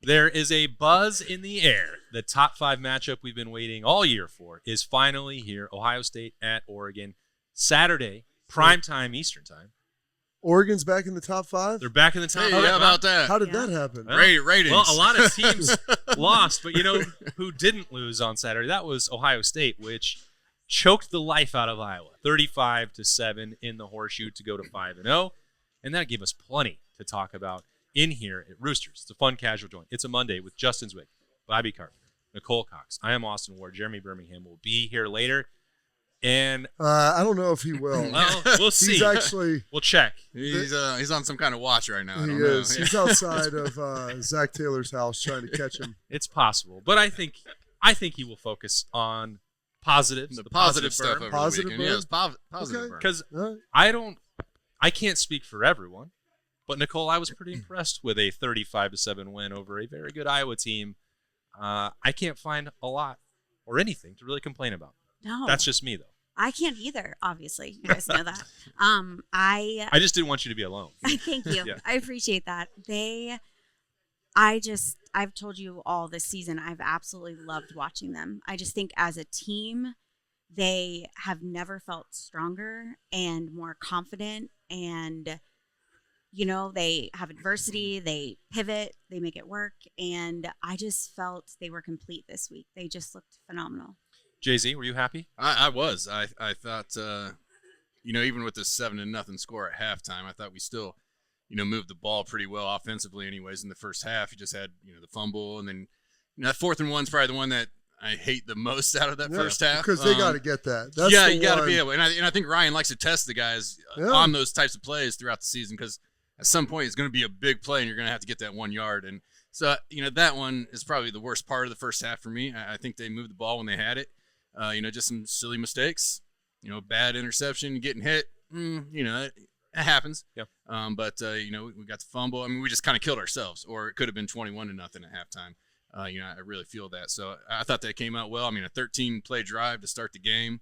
There is a buzz in the air. The top 5 matchup we've been waiting all year for is finally here. Ohio State at Oregon. Saturday, primetime Eastern time. Oregon's back in the top 5? They're back in the top 5. How about that? How did that happen? Well, Ratings. Well, a lot of teams lost, but you know who didn't lose on Saturday? That was Ohio State, which choked the life out of Iowa, 35-7 in the horseshoe to go to 5-0, and that gave us plenty to talk about in here at Roosters. It's a fun, casual joint. It's a Monday with Justin Zwick, Bobby Carpenter, Nicole Cox. I am Austin Ward. Jeremy Birmingham will be here later. And I don't know if he will. Well, we'll see. He's actually. We'll check. He's on some kind of watch right now. I He don't know. is. He's outside of Zach Taylor's house trying to catch him. It's possible, but I think he will focus on positives, The positive stuff burn. over Positive the weekend. burn? Yes, positive Okay. burn. Because All right. I can't speak for everyone, but Nicole, I was pretty impressed with a 35-7 win over a very good Iowa team. I can't find a lot or anything to really complain about. No. That's just me, though. I can't either, obviously. You guys know that. I just didn't want you to be alone. Thank you. Yeah. I appreciate that. I've told you all this season, I've absolutely loved watching them. I just think as a team, they have never felt stronger and more confident. And, you know, they have adversity, they pivot, they make it work. And I just felt they were complete this week. They just looked phenomenal. Jay-Z, were you happy? I was. I thought, even with this 7-0 score at halftime, I thought we still, moved the ball pretty well offensively anyways in the first half. You just had, the fumble, and then, that 4th and 1's probably the one that I hate the most out of that first half. Because they got to get that. That's you got to be able. And I think Ryan likes to test the guys on those types of plays throughout the season because at some point it's going to be a big play and you're going to have to get that 1 yard. And so, that one is probably the worst part of the first half for me. I think they moved the ball when they had it. Just some silly mistakes, bad interception, getting hit, it happens. Yep. But we got the fumble. I mean, we just kind of killed ourselves, or it could have been 21-0 at halftime. I really feel that. So I thought that came out well. I mean, a 13-play drive to start the game.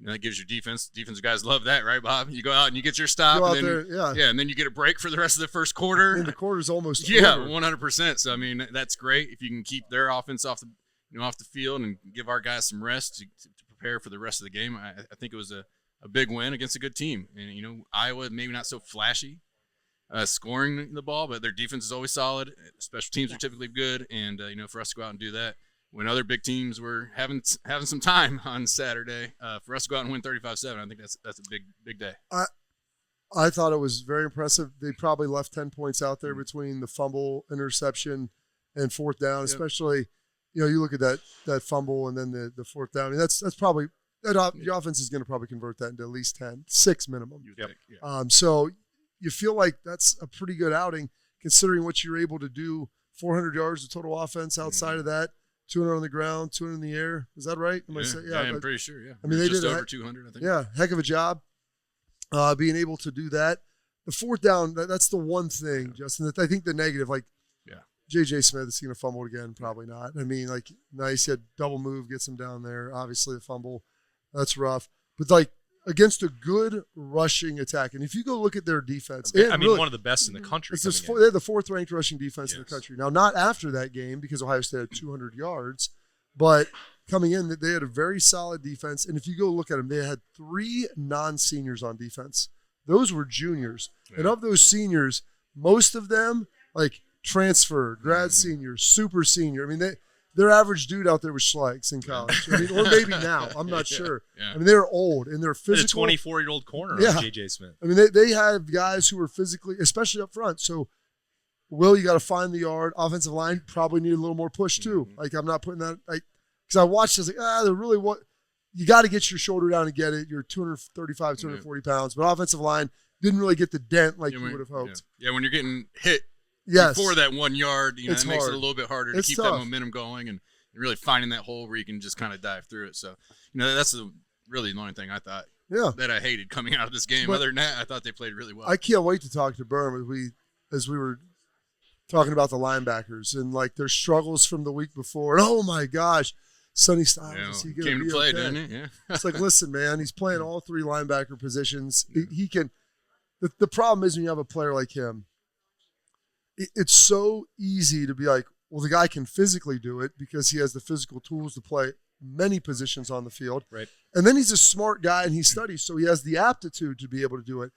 That gives your defense. Defensive guys love that, right, Bob? You go out and you get your stop. Go and out then, there, and then you get a break for the rest of the first quarter. And the quarter's almost over. 100%. So, I mean, that's great if you can keep their offense off the field and give our guys some rest to prepare for the rest of the game. I think it was a big win against a good team. And, Iowa maybe not so flashy scoring the ball, but their defense is always solid. Special teams are typically good. And, for us to go out and do that when other big teams were having some time on Saturday, for us to go out and win 35-7, I think that's a big day. I thought it was very impressive. They probably left 10 points out there between the fumble, interception, and 4th down, especially – you look at that fumble and then the 4th down. I mean, that's probably the offense is going to probably convert that into at least 10, 6 minimum. Yep. So you feel like that's a pretty good outing considering what you're able to do. 400 yards of total offense outside of that, 200 on the ground, 200 in the air. Is that right? I'm pretty sure. Yeah. I mean, they just did over 200. I think. Yeah, heck of a job being able to do that. The 4th down, that's the one thing, Justin. That I think the negative, J.J. Smith is going to fumble again. Probably not. I mean, nice. He had double move, gets him down there. Obviously, the fumble, that's rough. But, against a good rushing attack. And if you go look at their defense. One of the best in the country. They had the 4th-ranked rushing defense in the country. Now, not after that game because Ohio State had 200 yards. But coming in, they had a very solid defense. And if you go look at them, they had 3 non-seniors on defense. Those were juniors. Yeah. And of those seniors, most of them, transfer, grad senior, super senior. I mean, their average dude out there was Schleichs in college. I mean, or maybe now. I'm not sure. Yeah. I mean, they're old and they're physical. A 24-year-old corner of J.J. Smith. I mean, they have guys who are physically, especially up front. So, you got to find the yard. Offensive line probably need a little more push too. Mm-hmm. I'm not putting that, because I watched this, they're really you got to get your shoulder down and get it. You're 235, 240 pounds. But offensive line didn't really get the dent you would have hoped. Yeah, when you're getting hit. Yes. Before that 1 yard, it makes it a little bit harder to keep tough. that momentum going and really finding that hole where you can just kind of dive through it. So, that's really the only thing I thought that I hated coming out of this game. But other than that, I thought they played really well. I can't wait to talk to Berm as we were talking about the linebackers and their struggles from the week before. And oh my gosh, Sonny Styles, is he going to play, okay? didn't he? Yeah. It's listen, man, he's playing all 3 linebacker positions. He can. The problem is when you have a player like him, it's so easy to be Well, the guy can physically do it because he has the physical tools to play many positions on the field. Right. And then he's a smart guy and he studies, so he has the aptitude to be able to do it.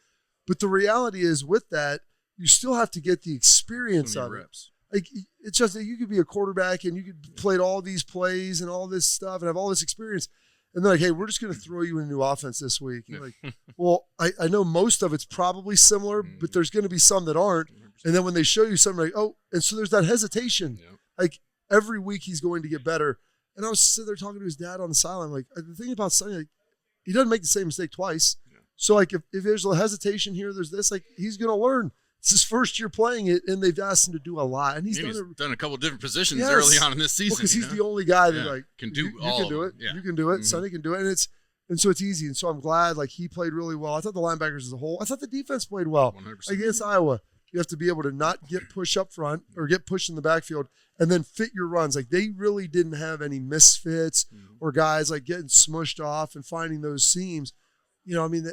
But the reality is with that, you still have to get the experience of it. Like, it's just that you could be a quarterback and you could play all these plays and all this stuff and have all this experience. And they're like, hey, we're just going to throw you in a new offense this week. You're like, well, I know most of it's probably similar, but there's going to be some that aren't. And then when they show you something like, oh, and so there's that hesitation. Yep. Like every week he's going to get better. And I was sitting there talking to his dad on the sideline. Like, the thing about Sonny, like, he doesn't make the same mistake twice. Yeah. So, like, if there's a hesitation here, there's this, like, he's going to learn. It's his first year playing it, and they've asked him to do a lot. And he's done a couple different positions early on in this season. Because he's the only guy that, like, can do you all can do it. Yeah. You can do it. Sonny can do it. And so it's easy. And so I'm glad, like, he played really well. I thought the linebackers as a whole, I thought the defense played well. 100%. Against Iowa. You have to be able to not get push up front or get pushed in the backfield and then fit your runs. Like, they really didn't have any misfits or guys, like, getting smushed off and finding those seams. You know, I mean,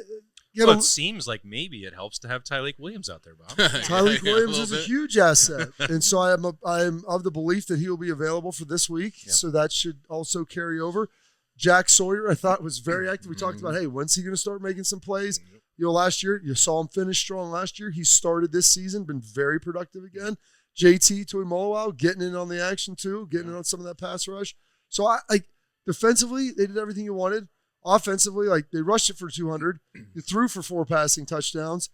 well, it seems like maybe it helps to have Tyleik Williams out there, Bob. Tyleik Williams is a huge asset. And so I am of the belief that he will be available for this week. Yeah. So that should also carry over. Jack Sawyer, I thought, was very active. We talked about, hey, when's he going to start making some plays? You know, last year, you saw him finish strong last year. He started this season, been very productive again. JT Tuimoloau getting in on the action too, getting in on some of that pass rush. So, I defensively, they did everything you wanted. Offensively, like, they rushed it for 200. You threw for 4 passing touchdowns.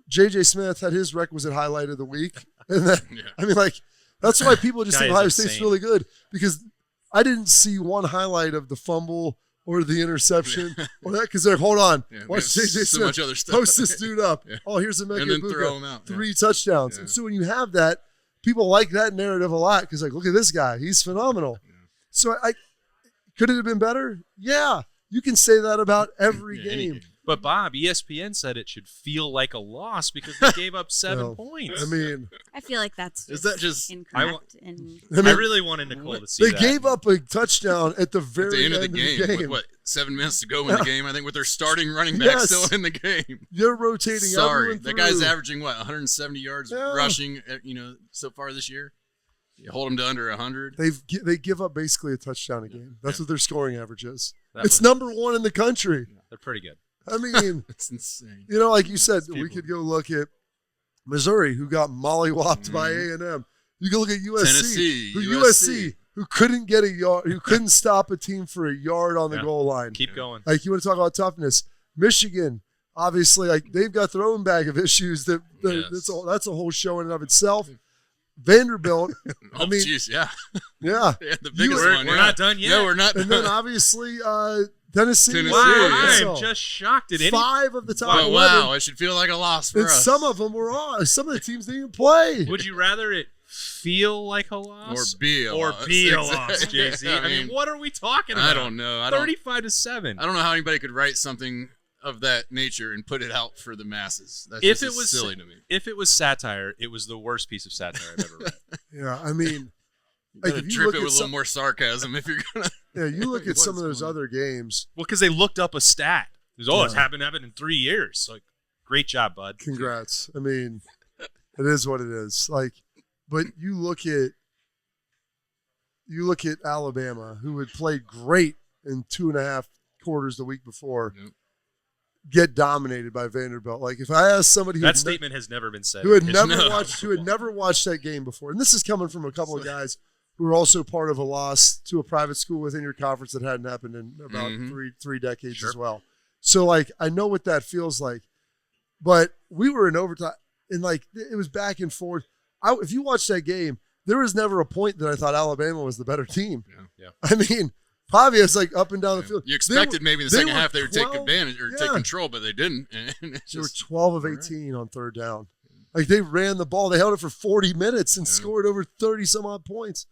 J.J. Smith had his requisite highlight of the week. And then, I mean, like, that's why people just think Ohio State's really good, because I didn't see one highlight of the fumble or the interception or that, because they're like, hold on, watch J.J. Smith much other stuff. post this dude up. Oh, here's a and then throw him out. 3 touchdowns. And so when you have that, people like that narrative a lot, because, like, look at this guy. He's phenomenal. So could it have been better? Yeah. You can say that about every game. But, Bob, ESPN said it should feel like a loss because they gave up 7 points. I mean, I feel like that's incorrect. I really wanted Nicole to see that. They gave up a touchdown at the very end of the game. With, what, 7 minutes to go in the game? I think with their starting running back still in the game. You're rotating. Sorry, that guy's averaging what, 170 yards rushing? So far this year. You hold them to under 100. They give up basically a touchdown a game. That's what their scoring average is. It's number 1 in the country. They're pretty good. I mean, it's insane. You know, like you said, we could go look at Missouri, who got mollywopped by A&M. You can look at USC, Tennessee, who couldn't get a yard, who couldn't stop a team for a yard on the goal line. Keep going. Like, you want to talk about toughness? Michigan, obviously, like, they've got their own bag of issues. That's a whole show in and of itself. Vanderbilt. I mean, geez, yeah. The biggest one. We're not done yet. No, we're not. And then obviously Tennessee. Wow, I am just shocked at 5 of the top 11. Wow, it should feel like a loss for us. Some of them were on. Some of the teams didn't even play. Would you rather it feel like a loss or be a loss, JC? I mean, what are we talking about? I don't know. 35-7. I don't know how anybody could write something of that nature and put it out for the masses. That's silly to me. If it was satire, it was the worst piece of satire I've ever read. Yeah, I mean, like, if you drip it with a little more sarcasm if you're gonna. Yeah, you look at some of those other games. Well, because they looked up a stat. It's happened in 3 years. Like, great job, bud. Congrats. I mean, it is what it is. Like, but you look at Alabama, who had played great in 2.5 quarters the week before. Yep. Get dominated by Vanderbilt. Like, if I asked somebody that statement has never been said, who had never watched that game before, and this is coming from a couple of guys who were also part of a loss to a private school within your conference that hadn't happened in about three decades as well. So, like, I know what that feels like, but we were in overtime, and, like, it was back and forth. If you watch that game, there was never a point that I thought Alabama was the better team. Yeah. I mean, Pavia's like up and down the field. You expected maybe in the second half they would take advantage or take control, but they didn't. They were 12 of 18 on third down. Like, they ran the ball. They held it for 40 minutes and scored over 30-some-odd points.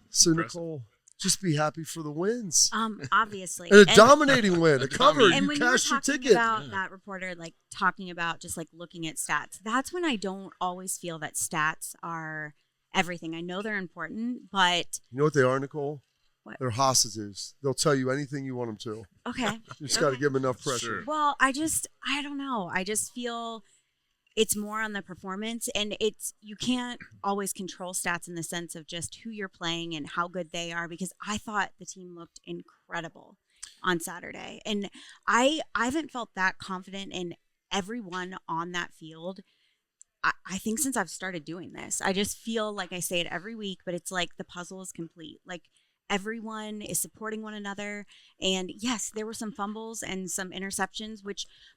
So, Nicole, just be happy for the wins. Obviously. And a dominating win. A cover. And you when you were cashed your talking ticket. about that reporter, like, talking about just, like, looking at stats, that's when I don't always feel that stats are everything. I know they're important, but... You know what they are, Nicole? What? They're hostages. They'll tell you anything you want them to. Okay. You just got to give them enough pressure. Well, I don't know. I just feel it's more on the performance, and you can't always control stats in the sense of just who you're playing and how good they are, because I thought the team looked incredible on Saturday. And I haven't felt that confident in everyone on that field. I think since I've started doing this, I just feel like I say it every week, but it's like the puzzle is complete. Like everyone is supporting one another. And yes, there were some fumbles and some interceptions,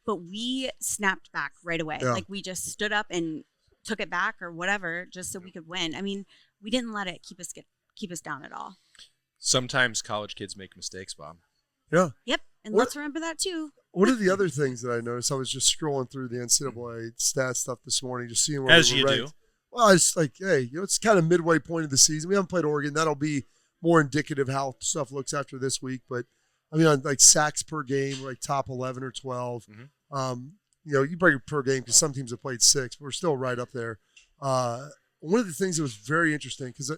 but we snapped back right away. Yeah. Like we just stood up and took it back or whatever, just so we could win. I mean, we didn't let it keep us down at all. Sometimes college kids make mistakes, Bob. Yeah. Yep. And What- let's remember that too. One of the other things that I noticed, I was just scrolling through the NCAA stat stuff this morning, just seeing where As we you were do. ranked. Well, it's like, hey, it's kind of midway point of the season. We haven't played Oregon. That'll be more indicative how stuff looks after this week. But I mean, on like sacks per game, like top 11 or 12. You break it per game because some teams have played 6, but we're still right up there. One of the things that was very interesting, because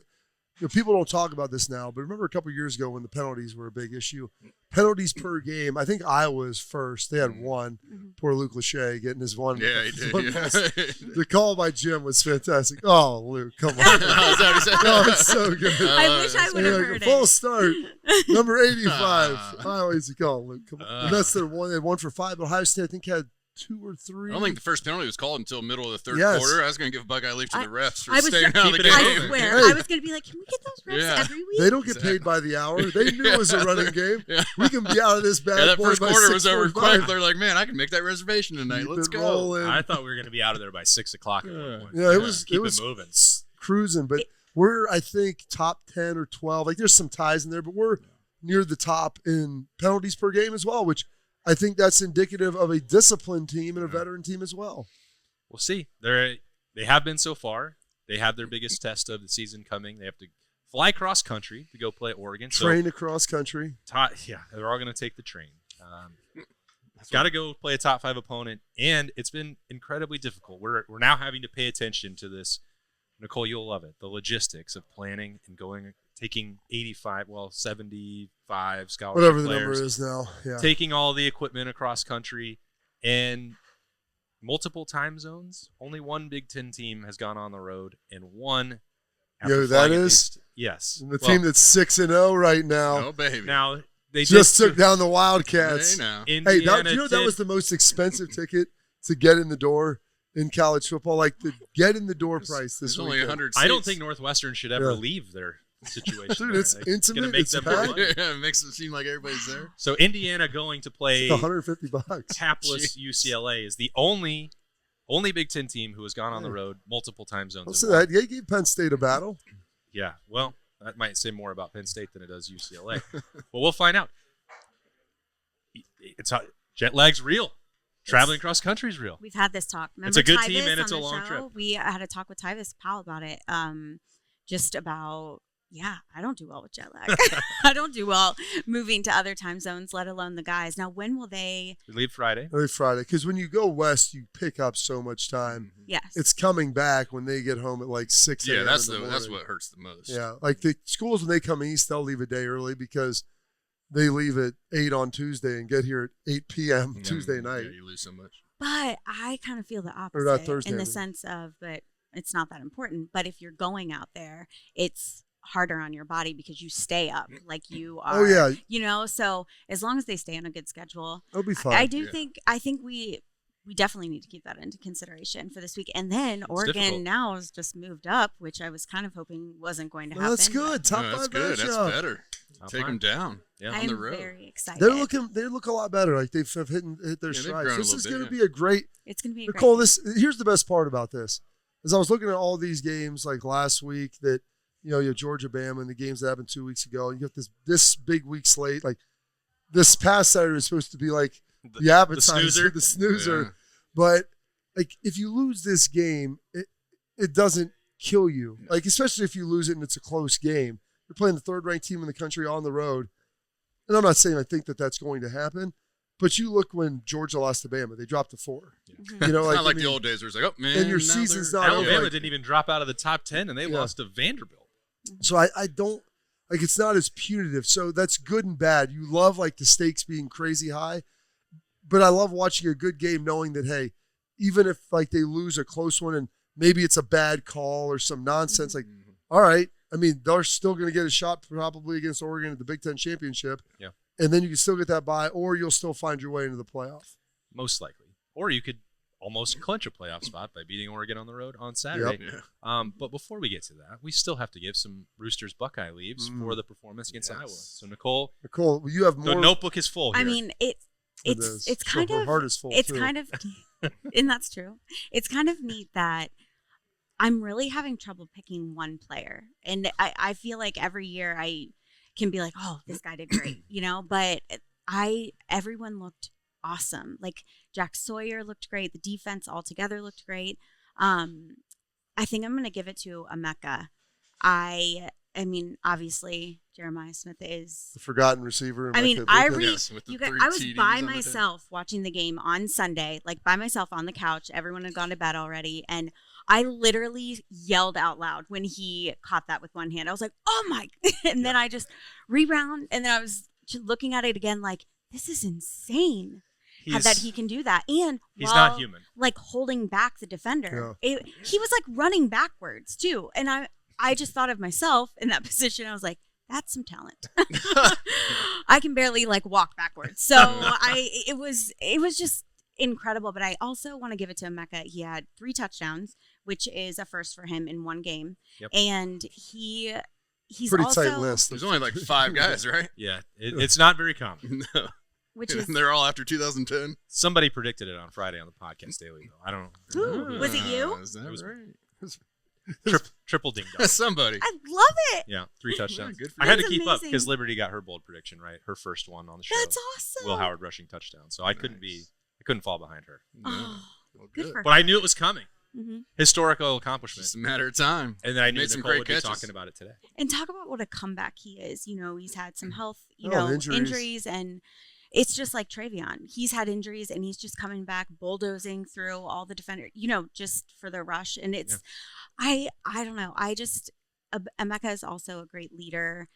people don't talk about this now, but remember a couple of years ago when the penalties were a big issue? Penalties per game, I think Iowa was first. They had one. Poor Luke Lachey getting his one. Yeah, he did. one Yeah. pass. The call by Jim was fantastic. Oh, Luke, come on. Is that what he said? Oh, it's so good. I wish I would have Like, heard a full it. start. Number 85. Iowa needs to call, Luke. Come on. And that's their one. They had 1 for 5. But Ohio State, I think, had 2 or 3. I don't think the first penalty was called until middle of the third Yes. quarter. I was going to give Buckeye leave to the refs for I was staying gonna- out of the Keep it game. in. I swear, Hey. I was going to be like, can we get those refs Yeah. every week? They don't get paid by the hour. They knew it was a running game. Yeah. We can be out of this bad Yeah, that boy first by quarter was over 6:45. quick. They're like, man, I can make that reservation tonight. Keep Let's it go. rolling. I thought we were going to be out of there by 6 o'clock. At one point. Yeah, it was Keep it was moving. cruising, but we're, I think, top 10 or 12. Like, there's some ties in there, but we're near the top in penalties per game as well, which I think that's indicative of a disciplined team and a veteran team as well. We'll see. They have been so far. They have their biggest test of the season coming. They have to fly cross country to go play Oregon. Train across country. They're all going to take the train. Got to go play a top 5 opponent, and it's been incredibly difficult. We're now having to pay attention to this. Nicole, you'll love it. The logistics of planning and taking 75 scholarship Whatever the players, number is now. Yeah. taking all the equipment across country, and multiple time zones. Only one Big Ten team has gone on the road, and one. Yo, that is? Yes. And the team that's 6-0 right now Oh, baby. now they just did took down the Wildcats. Hey, now. Hey, Indiana do you know that did- was the most expensive ticket to get in the door in college football? Like the get in the door price this There's only weekend. 100 I don't seats. think Northwestern should ever Yeah. leave their situation. Dude, there. it's Like, gonna intimate, make it's them more packed. money. Yeah, it makes it seem like everybody's there. So Indiana going to play It's $150. hapless UCLA is the only Big Ten team who has gone on the road multiple time zones. Also, and won. that they gave Penn State a battle. Yeah, well, that might say more about Penn State than it does UCLA. Well, we'll find out. Jet lag's real. Traveling cross country is real. We've had this talk. Remember It's a good Tyvis team and on it's a the long show? trip. We had a talk with Tyvis Powell about it. Just about, I don't do well with jet lag. I don't do well moving to other time zones, let alone the guys. Now, when will they? We leave Friday. Early Friday. Because when you go west, you pick up so much time. Yes. It's coming back when they get home at like 6 a.m. Yeah, that's in the that's morning. what hurts the most. Yeah, like the schools when they come east, they'll leave a day early because they leave at 8 on Tuesday and get here at 8 p.m. Tuesday night. Yeah, you lose so much. But I kind of feel the opposite not Thursday, in the I mean. sense of, but it's not that important. But if you're going out there, it's harder on your body because you stay up like you are. Oh, yeah. So as long as they stay on a good schedule, It'll be fun. I do Yeah. think we definitely need to keep that into consideration for this week. And then Oregon difficult. now has just moved up, which I was kind of hoping wasn't going to happen. Well, that's good. Top No, that's 5 good. That's matchup. better. Top Take five. them down. Yeah. on the I'm road. very excited. They look a lot better. Like they've hit their they've stride. grown a This little is bit, going to yeah. be a great. It's going to be a Nicole, great here's the best part about this. As I was looking at all these games like last week that, you have Georgia, Bama, and the games that happened 2 weeks ago, and you got this big week slate. Like this past Saturday was supposed to be like the appetizer, the snoozer. Yeah. But like if you lose this game, it doesn't kill you. Like especially if you lose it and it's a close game. You're playing the third-ranked team in the country on the road. And I'm not saying I think that that's going to happen, but you look when Georgia lost to Bama, they dropped to 4. Mhm. You know, It's like, not like I the mean, old days where it's like, oh, man. and your now season's they're- not over. Alabama like- didn't even drop out of the top 10, and they Yeah. lost to Vanderbilt. So I don't like it's not as punitive. So that's good and bad. You love like the stakes being crazy high, but I love watching a good game knowing that hey, even if like they lose a close one and maybe it's a bad call or some nonsense, like, all right, I mean, they're still going to get a shot probably against Oregon at the Big Ten championship. Yeah. And then you can still get that bye, or you'll still find your way into the playoff. Most likely. Or you could almost clinch a playoff spot by beating Oregon on the road on Saturday. Yep. Yeah. But before we get to that, we still have to give some Roosters Buckeye leaves for the performance against Iowa. So Nicole, You have more. the notebook is full here. I mean, it's kind Her of heart is full, it's too. kind of and that's true. It's kind of neat that I'm really having trouble picking one player. And I feel like every year I can be like, oh, this guy did great, but everyone looked awesome. Like Jack Sawyer looked great. The defense altogether looked great. I think I'm going to give it to Emeka. I mean, obviously Jeremiah Smith is the forgotten receiver. I mean, I with the you guys, 3 I was TDs by on the day. myself watching the game on Sunday, like by myself on the couch. Everyone had gone to bed already. And I literally yelled out loud when he caught that with one hand. I was like, oh my. And then I just rebound. And then I was just looking at it again, like, this is insane that he can do that. And he's while, not human. like holding back the defender, he was like running backwards too. And I just thought of myself in that position. I was like, that's some talent. I can barely like walk backwards. So it was just incredible. But I also want to give it to Emeka. He had 3 touchdowns, which is a first for him in one game. Yep. And he's pretty also, tight list. There's only like 5 guys, right? Yeah, it's not very common. No. which is And they're all after 2010. Somebody predicted it on Friday on the podcast daily, though. I don't know. Who? Was it you? Is that It was- right? Triple ding dong. Somebody. I love it. Yeah, 3 touchdowns. good for I had to That's keep up amazing. because Liberty got her bold prediction right, her first one on the show. That's awesome. Will Howard rushing touchdown. So I couldn't fall behind her. Oh, Well, good for But I knew it was coming. hmm Historical accomplishment. Just a matter of time. And then I knew Made some Nicole great would be catches. talking about it today. And talk about what a comeback he is. He's had some health, Injuries. injuries, and it's just like Travion. He's had injuries, and he's just coming back, bulldozing through all the defenders, just for the rush. And it's, I don't know. Emeka is also a great leader.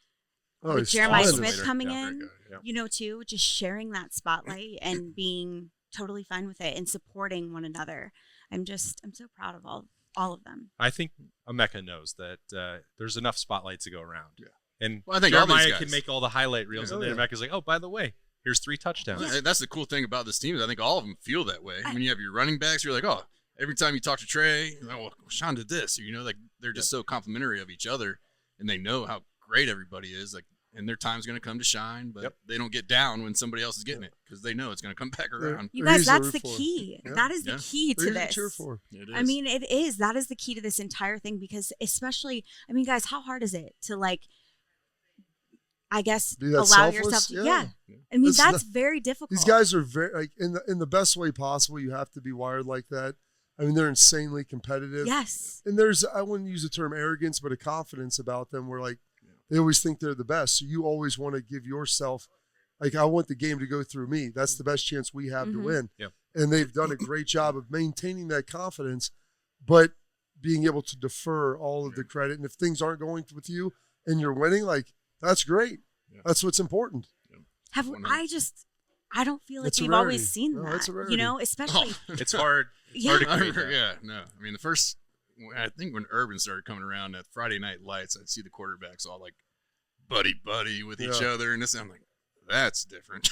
With he's Jeremiah awesome. Smith leader. coming Yeah, in, very good. too, just sharing that spotlight and being totally fine with it and supporting one another. I'm so proud of all of them. I think Emeka knows that there's enough spotlight to go around. Yeah. And Well, I think all these Jeremiah guys- can make all the highlight reels, and then Emeka's like, oh, by the way, here's 3 touchdowns. Well, that's the cool thing about this team is I think all of them feel that way. When you have your running backs, you're like, oh, every time you talk to Trey, you're like, well, Sean did this. Or, like they're just so complimentary of each other, and they know how great everybody is. Like, and their time's going to come to shine, but they don't get down when somebody else is getting it because they know it's going to come back around. You They're guys, easy to that's root the for. key. Yeah. That is the key to They're easy this. cheer for. It is. I mean, it is. That is the key to this entire thing because especially, guys, how hard is it to I guess Be that allow selfless? yourself to, Yeah. I mean, This- that's very difficult. These guys are very in the best way possible. You have to be wired like that. I mean, they're insanely competitive. Yes. And I wouldn't use the term arrogance, but a confidence about them where they always think they're the best. So you always want to give yourself, I want the game to go through me. That's the best chance we have to win. Yep. And they've done a great job of maintaining that confidence, but being able to defer all of the credit. And if things aren't going with you and you're winning, that's great. Yeah. That's what's important. I don't feel like It's a we've rarity. always seen No, that. it's a rarity. Especially. It's hard. Yeah. Hard to I create remember, that. no. I mean, I think when Urban started coming around at Friday Night Lights, I'd see the quarterbacks all buddy with each other, and I'm like, that's different.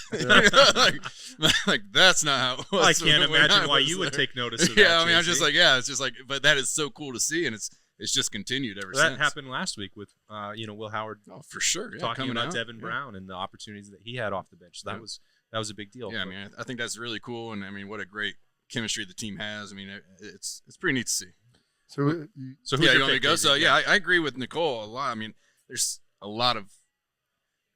like that's not how it was. I can't when imagine I why was you would there. take notice of that. Yeah, I mean, I'm JC. just it's just but that is so cool to see, and it's just continued ever That since. happened last week with Will Howard Oh, for sure. Yeah, talking coming about out. Devin Yeah. Brown and the opportunities that he had off the bench. So that was a big deal. Yeah, I mean, I think that's really cool, and I mean, what a great chemistry the team has. I mean, it's pretty neat to see. So So who's Yeah, your you want me to pick, go? David? So yeah, I agree with Nicole a lot. I mean, there's a lot of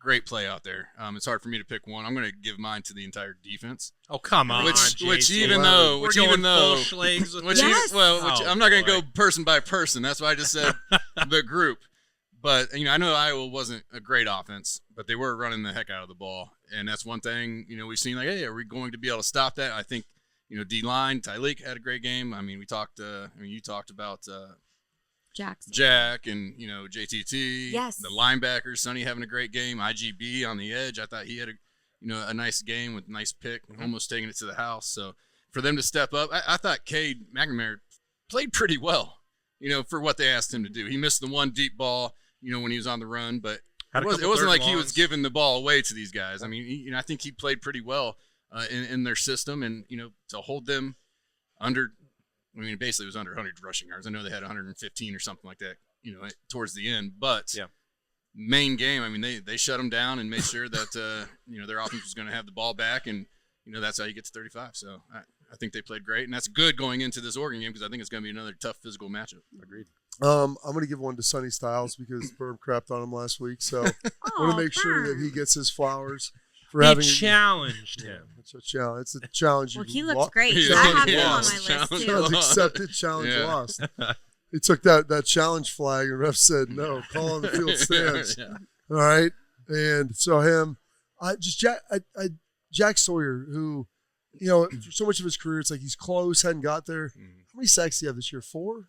great play out there. It's hard for me to pick one. I'm going to give mine to the entire defense. Oh come on, Which JC. even Wow. though, We're which going even though, full Schlags with which this? Yes. Oh, I'm not going to boy. go person by person. That's why I just said the group. But I know Iowa wasn't a great offense, but they were running the heck out of the ball, and that's one thing we've seen. Hey, are we going to be able to stop that? I think D-line, Tyleek had a great game. I mean, you talked about Jackson. Jack and JTT. Yes. The linebackers, Sonny having a great game. IGB on the edge. I thought he had a nice game with nice pick, almost taking it to the house. So for them to step up. I thought Cade McNamara played pretty well, for what they asked him to do. He missed the one deep ball, when he was on the run, but it wasn't like he was giving the ball away to these guys. I mean, I think he played pretty well in their system, and to hold them under. I mean, basically it was under 100 rushing yards. I know they had 115 or something like that, towards the end. But main game, I mean, they shut them down and made sure that their offense was going to have the ball back, and that's how you get to 35. So I think they played great, and that's good going into this Oregon game because I think it's going to be another tough physical matchup. Agreed. I'm going to give one to Sonny Styles because Berm crapped on him last week, so I want to make sure that he gets his flowers for having challenged him. It's a challenge. It's a challenge. Well, he looks great. I have him on my list too. Challenge accepted. Challenge lost. He took that challenge flag, and ref said no. Call on the field stands. All right, and so him, Jack Sawyer, who, for so much of his career, it's like he's close, hadn't got there. How many sacks do you have this year? 4?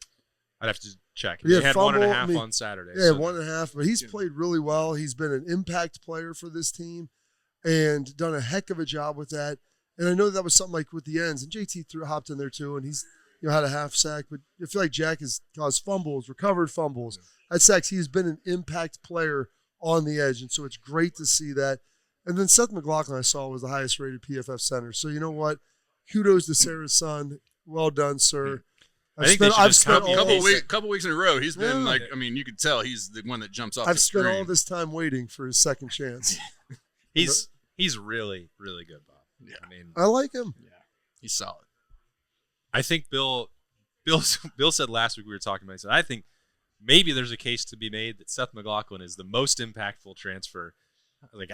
I'd have to check. He had fumble, 1.5 on Saturday. Yeah, 1.5. But he's played really well. He's been an impact player for this team and done a heck of a job with that. And I know that was something like with the ends. And JT hopped in there too, and he's had a half sack. But I feel like Jack has caused fumbles, recovered fumbles. At sacks, he's been an impact player on the edge. And so it's great to see that. And then Seth McLaughlin, I saw, was the highest rated PFF center. So you know what? Kudos to Sarah's son. Well done, sir. I've spent a couple weeks in a row. He's been you could tell he's the one that jumps off the screen. I've spent all this time waiting for his second chance. He's really, really good, Bob. Yeah. I mean, I like him. Yeah, he's solid. I think Bill said last week we were talking about. He said I think maybe there's a case to be made that Seth McLaughlin is the most impactful transfer. Like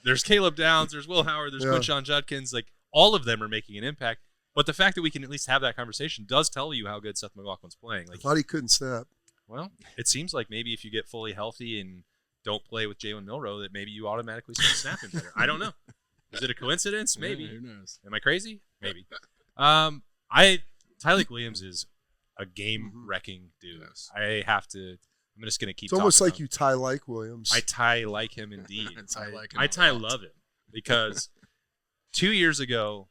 there's Caleb Downs, there's Will Howard, there's Quinshon Judkins. Like all of them are making an impact. But the fact that we can at least have that conversation does tell you how good Seth McLaughlin's playing. Like, I thought he couldn't snap. Well, it seems like maybe if you get fully healthy and don't play with Jalen Milroe, that maybe you automatically start snapping better. I don't know. Is it a coincidence? Maybe. Yeah, who knows? Am I crazy? Maybe. Tyleek Williams is a game-wrecking dude. Yes. I'm just going to keep talking. It's almost like him. you like Williams. I like him indeed. I love him because 2 years ago,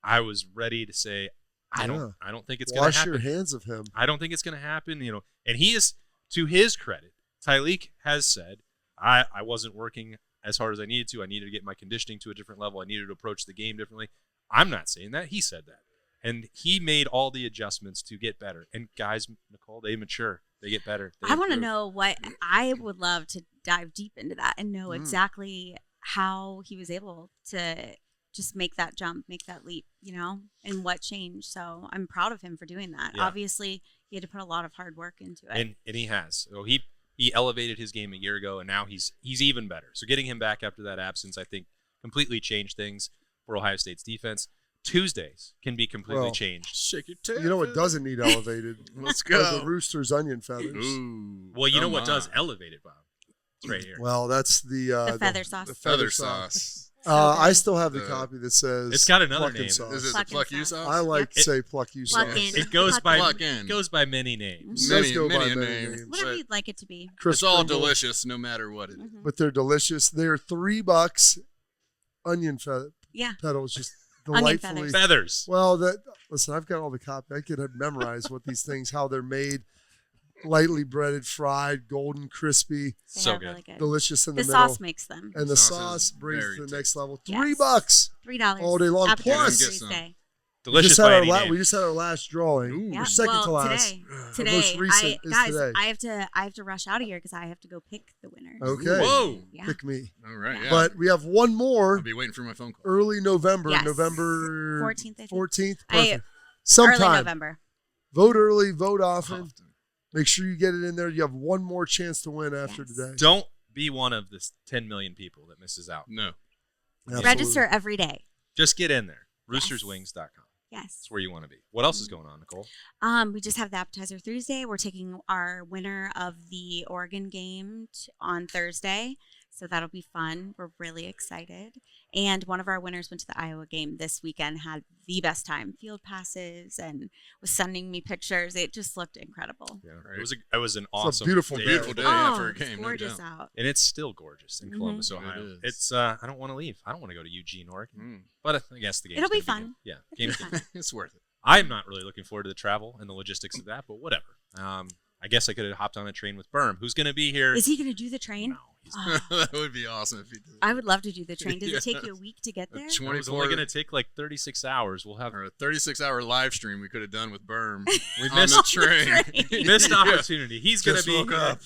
I was ready to say, I don't think it's going to happen. Wash your hands of him. I don't think it's going to happen. And he is, to his credit, Tyleek has said, I wasn't working as hard as I needed to. I needed to get my conditioning to a different level. I needed to approach the game differently. I'm not saying that. He said that. And he made all the adjustments to get better. And guys, Nicole, they mature. They get better. I want to know I would love to dive deep into that and know exactly how he was able to just make that jump, make that leap, and what changed. So I'm proud of him for doing that. Yeah. Obviously, he had to put a lot of hard work into it. And he has. So he elevated his game a year ago, and now he's even better. So getting him back after that absence, I think, completely changed things for Ohio State's defense. Tuesdays can be completely changed. Shake your tail. You know what doesn't need elevated? Let's go. The Roosters onion feathers. Ooh, well, you know what does elevate it, Bob? It's right here. Well, that's the feather sauce. The feather sauce. I still have the copy that says it's got another name. Is it the pluck you sauce? I like to say pluck you sauce. It goes by many names. Many names. Whatever you'd like it to be. It's all delicious, no matter what it is. But they're delicious. They're $3. Onion petals, just delightfully feathers. Well, listen, I've got all the copy. I could have memorized what these things, how they're made. Lightly breaded, fried, golden, crispy. So good. Really good. Delicious in the middle. The sauce makes them. And the sauce brings it to the next level. $3. $3. All day long. Plus, delicious by any name. We just had our last drawing. Yeah. Second to last. Today, most recent is today. I have to rush out of here because I have to go pick the winner. Okay. Whoa. Yeah. Pick me. All right. Yeah. But we have one more. I'll be waiting for my phone call. Early November. Yes. November 14th. I think. 14th. Perfect. Sometime. Early November. Vote early. Vote often. Make sure you get it in there. You have one more chance to win after today. Don't be one of the 10 million people that misses out. No. Absolutely. Register every day. Just get in there. Roosterswings.com. Yes. That's where you want to be. What else is going on, Nicole? We just have the appetizer Thursday. We're taking our winner of the Oregon game on Thursday. So that'll be fun. We're really excited. And one of our winners went to the Iowa game this weekend, had the best time. Field passes and was sending me pictures. It just looked incredible. Yeah, it was an awesome, It's a beautiful day. Beautiful day Oh, after a it's game. gorgeous no doubt. out. and it's still gorgeous in Columbus, It Ohio. is. It's I don't want to leave. I don't want to go to Eugene, Oregon. But I guess the game. It'll be fun. Yeah, It'll be game's fun. It's worth it. I'm not really looking forward to the travel and the logistics of that, but whatever. I guess I could have hopped on a train with Berm, who's going to be here. Is he going to do the train? No, he's Oh, That would be awesome if he did. I would love to do the train. Does Yeah. it take you a week to get there? It's only going to take like 36 hours. We'll have Or a 36-hour live stream we could have done with Berm we on missed the train. missed Yeah. opportunity. He's going to Just be woke here up.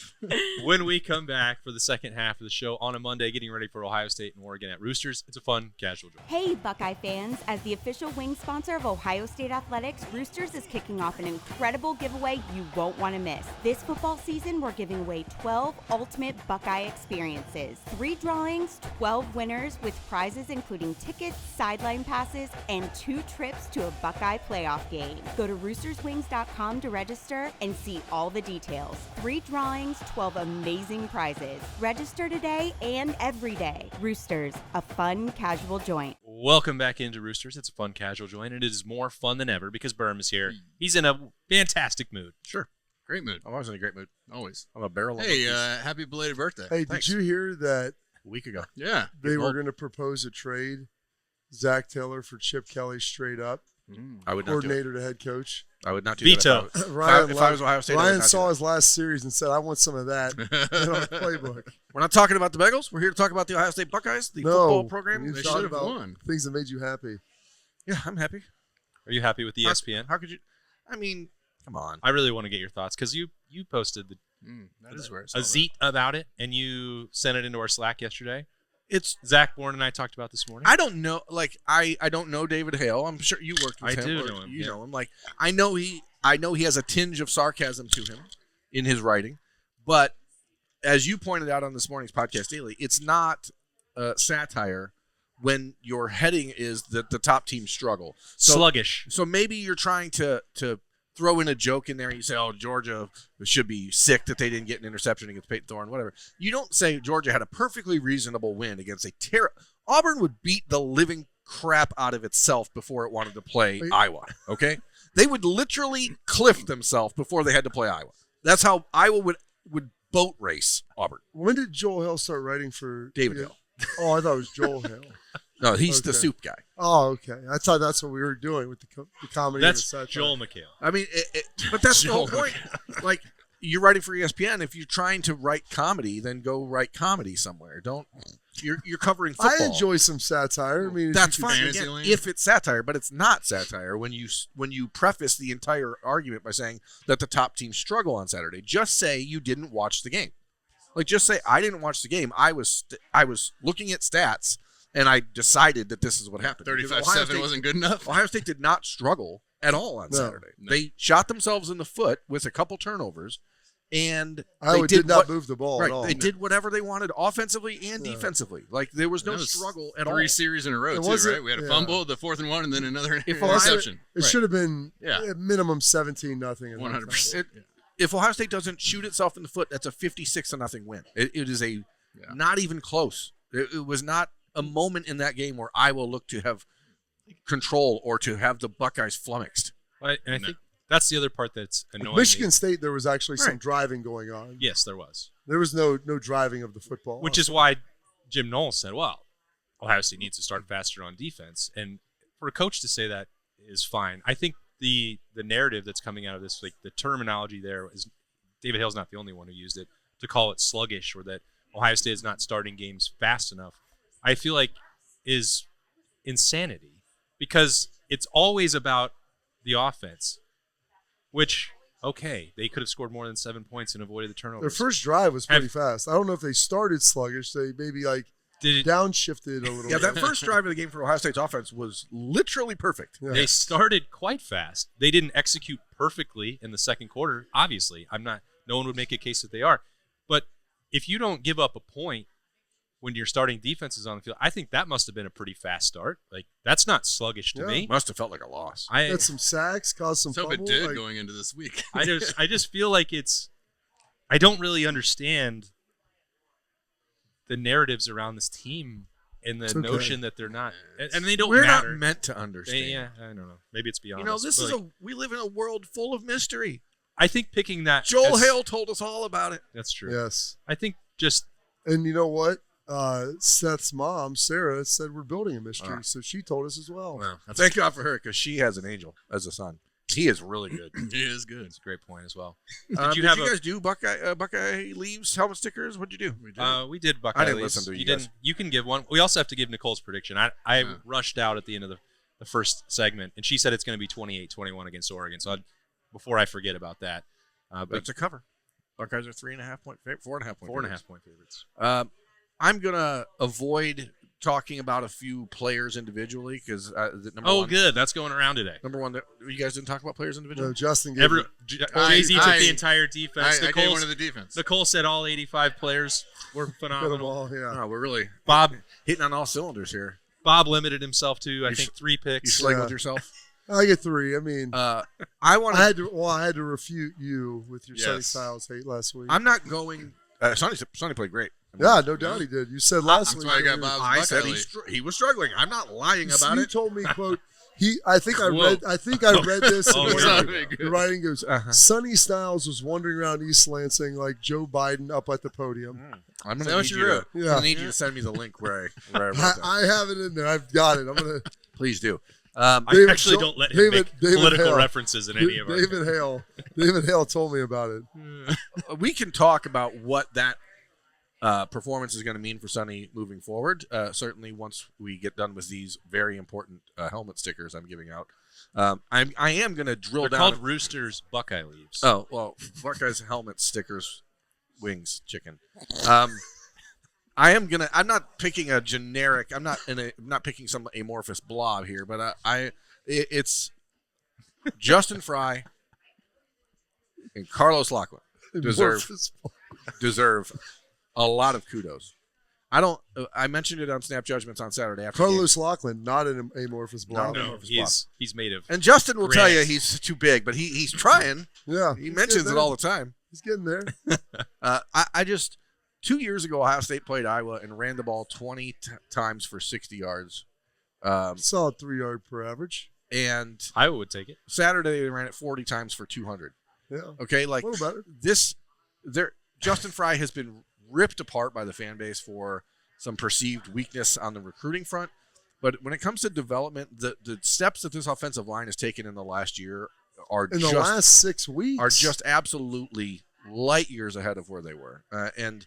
when we come back for the second half of the show on a Monday, getting ready for Ohio State and Oregon at Roosters. It's a fun, casual drive. Hey, Buckeye fans! As the official wing sponsor of Ohio State Athletics, Roosters is kicking off an incredible giveaway you won't want to miss. This football season, we're giving away 12 ultimate Buckeye experiences. 3 drawings, 12 winners with prizes including tickets, sideline passes, and 2 trips to a Buckeye playoff game. Go to roosterswings.com to register and see all the details. 3 drawings, 12 amazing prizes. Register today and every day. Roosters, a fun, casual joint. Welcome back into Roosters. It's a fun, casual joint, and it is more fun than ever because Berm is here. He's in a fantastic mood. Sure. Great mood. I'm always in a great mood. Always. I'm a barrel of Hey, cookies. happy belated birthday. Hey, Thanks. did you hear that A week ago. Yeah. they were old. going to propose a trade? Zach Taylor for Chip Kelly straight up, I would not do it. coordinator to head coach. I would not do Veto. that. Ryan, if I was Ohio State, I would Ryan not do saw that. his last series and said, "I want some of that in our playbook." We're not talking about the Bengals. We're here to talk about the Ohio State Buckeyes, the No, football we program. need They to talk should have about won. things that made you happy. Yeah, I'm happy. Are you happy with ESPN? How could you? I mean, come on. I really want to get your thoughts because you posted That is where I saw a that. zeet about it, and you sent it into our Slack yesterday. It's Zach Bourne and I talked about this morning. I don't know. Like I don't know David Hale. I'm sure you worked with I him. do or know him, You yeah. know him. Like I know he has a tinge of sarcasm to him in his writing, but as you pointed out on this morning's podcast daily, it's not satire when your heading is that the top teams struggle. So Sluggish. So maybe you're trying to throw in a joke in there. You say, "Oh, Georgia should be sick that they didn't get an interception against Peyton Thorne." Whatever. You don't say Georgia had a perfectly reasonable win against a Auburn would beat the living crap out of itself before it wanted to play Wait. Iowa. Okay, they would literally cliff themselves before they had to play Iowa. That's how Iowa would boat race Auburn. When did Joel Hill start writing for David yeah. Hill. Oh, I thought it was Joel Hill. No, he's the Okay. soup guy. Oh, okay. I thought that's what we were doing with the comedy. and the That's satire. Joel McHale. I mean, but that's the whole point. Like, you're writing for ESPN. If you're trying to write comedy, then go write comedy somewhere. Don't. You're covering football. I enjoy some satire. I mean, That's you could- fine Fantasy again, land. if it's satire, but it's not satire when you preface the entire argument by saying that the top teams struggle on Saturday. Just say you didn't watch the game. Like, just say I didn't watch the game. I was looking at stats and I decided that this is what happened. Because Ohio 35-7 State- wasn't good enough. Ohio State did not struggle at all on No. Saturday. No. They shot themselves in the foot with a couple turnovers, and Iowa they did not what- move the ball Right, at all. they did whatever they wanted offensively and Yeah. defensively. Like there was no That was struggle at all. 3 series in a row, It too, wasn't- right? We had a yeah. fumble, the 4th and 1, and then another If Ohio- interception. It Right. should have been Yeah. at minimum 17-0. 100%. If Ohio State doesn't shoot itself in the foot, that's a 56-0 win. It is a not even close. It was not a moment in that game where Iowa looked to have control or to have the Buckeyes flummoxed. And I No. think that's the other part that's annoying. Michigan me. State, there was actually some Right. driving going on. Yes, there was. There was no driving of the football. Which is why Jim Knowles said, well, Ohio State needs to start faster on defense. And for a coach to say that is fine. I think the narrative that's coming out of this, like the terminology there is David Hale's not the only one who used it, to call it sluggish or that Ohio State is not starting games fast enough, I feel like is insanity because it's always about the offense, which, okay, they could have scored more than 7 points and avoided the their turnovers. first drive was pretty Have- fast. I don't know if they started sluggish. They maybe Did it, downshifted a little Yeah, bit. that first drive of the game for Ohio State's offense was literally perfect. Yeah. They started quite fast. They didn't execute perfectly in the second quarter. Obviously, no one would make a case that they are. But if you don't give up a point when your starting defense is on the field, I think that must have been a pretty fast start. Like that's not sluggish to Yeah. me. Must have felt like a loss. I Had some sacks, caused some Let's hope it fumble. did like- going into this week. I just feel like I don't really understand the narratives around this team and the notion that they're not, and they don't We're matter. not meant to understand. I don't know. Maybe it's beyond. You know, us, this but, is like, we live in a world full of mystery. I think picking that. Joel as- Hale told us all about it. That's true. Yes. I think just And you know what? Seth's mom, Sarah, said we're building a mystery, Ah. so she told us as well. Well, thank God for her because she has an angel as a son. He is really good. He is good. That's a great point as well. Did you you have guys do Buckeye leaves helmet stickers? What'd you do? We did Buckeye. I didn't leaves. listen to you didn't. guys. You can give one. We also have to give Nicole's prediction. I rushed out at the end of the first segment, and she said it's going to be 28-21 against Oregon. So before I forget about that, but That's a cover. Buckeyes are 3.5 point, 4.5 point, 4.5 point favorites. I'm gonna avoid talking about a few players individually because Good. That's going around today. Number one, you guys didn't talk about players individually. No, Justin gave it. Jay-Z took the entire defense. I gave one of the defense. Nicole said all 85 players were Got 'em phenomenal. all, yeah. Oh, we're really Bob hitting on all cylinders here. limited himself to I You think 3 You picks. sling Yeah. with yourself. I get 3. I mean, I want I to. had to refute you with your Sonny Yes. Styles hate last week. I'm not going. Sonny played great. Yeah, no doubt he did. You said last That's week. why I got you- Bob's I said Buckeye he was struggling. I'm not lying about you it. told me, quote, I think I Whoa. read this. Oh, and yeah. the writing goes, Uh-huh. Sonny Styles was wandering around East Lansing like Joe Biden up at the podium. I'm Is gonna that what need you you to. wrote? I'm Yeah. gonna need you to send me the link where I wrote that. I have it in there. I've got it. I'm gonna Please do. I David- actually don't let him David- make David political Hale. references in any of our. David Hale told me about it. We can talk about what that performance is going to mean for Sonny moving forward. Certainly, once we get done with these very important helmet stickers I'm giving out, I am going to drill They're down. called Roosters Buckeye leaves. Oh well, Buckeyes helmet stickers, wings, chicken. I'm not picking a generic. I'm not picking some amorphous blob here, but it's Justin Fry and Carlos Lachlan deserve a lot of kudos. I mentioned it on Snap Judgments on Saturday after the Carlos Lachlan, not an amorphous blob. No. No, he's made of. And Justin will tell you Granite. he's too big, but he's trying. Yeah. He mentions it all the time. He's getting there. I just 2 years ago, Ohio State played Iowa and ran the ball 20 times for 60 yards. Solid 3-yard per average. And Iowa would take it. Saturday they ran it 40 times for 200. Yeah. Okay, like A little better. Justin Fry has been ripped apart by the fan base for some perceived weakness on the recruiting front. But when it comes to development, the steps that this offensive line has taken in the last year are In the last 6 weeks. are just absolutely light years ahead of where they were. And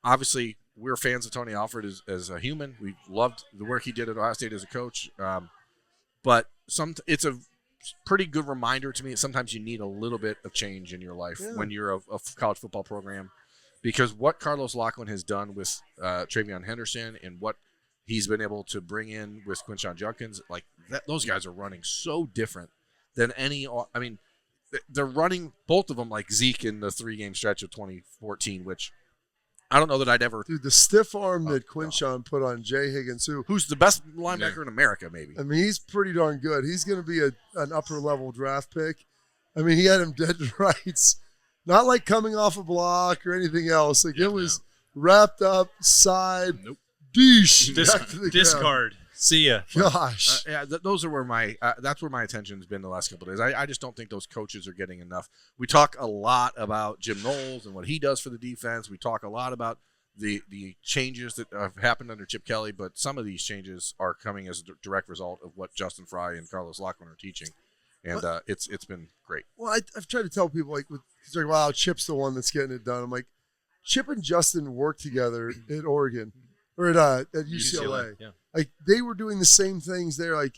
obviously, we're fans of Tony Alford as a human. We loved the work he did at Ohio State as a coach. But it's a pretty good reminder to me that sometimes you need a little bit of change in your life when you're a college football program. Because what Carlos Lachlan has done with Travion Henderson and what he's been able to bring in with Quinshon Judkins, like those guys are running so different than any. I mean, they're running both of them like Zeke in the 3-game stretch of 2014, which I don't know that I'd ever. Dude, the stiff arm that Quinshon put on Jay Higgins, Who's the best linebacker in America? Maybe. I mean, he's pretty darn good. He's going to be an upper-level draft pick. I mean, he had him dead to rights. Not like coming off a block or anything else. Like, it was wrapped up, side, deesh, back to the ground. Discard. See ya. Gosh. Yeah, those are where that's where my attention's been the last couple of days. I just don't think those coaches are getting enough. We talk a lot about Jim Knowles and what he does for the defense. We talk a lot about the changes that have happened under Chip Kelly, but some of these changes are coming as a direct result of what Justin Fry and Carlos Lachlan are teaching, and it's been great. Well, I've tried to tell people, like, he's like, wow, Chip's the one that's getting it done. I'm like, Chip and Justin worked together at Oregon or at UCLA. Yeah. Like, they were doing the same things there. Like,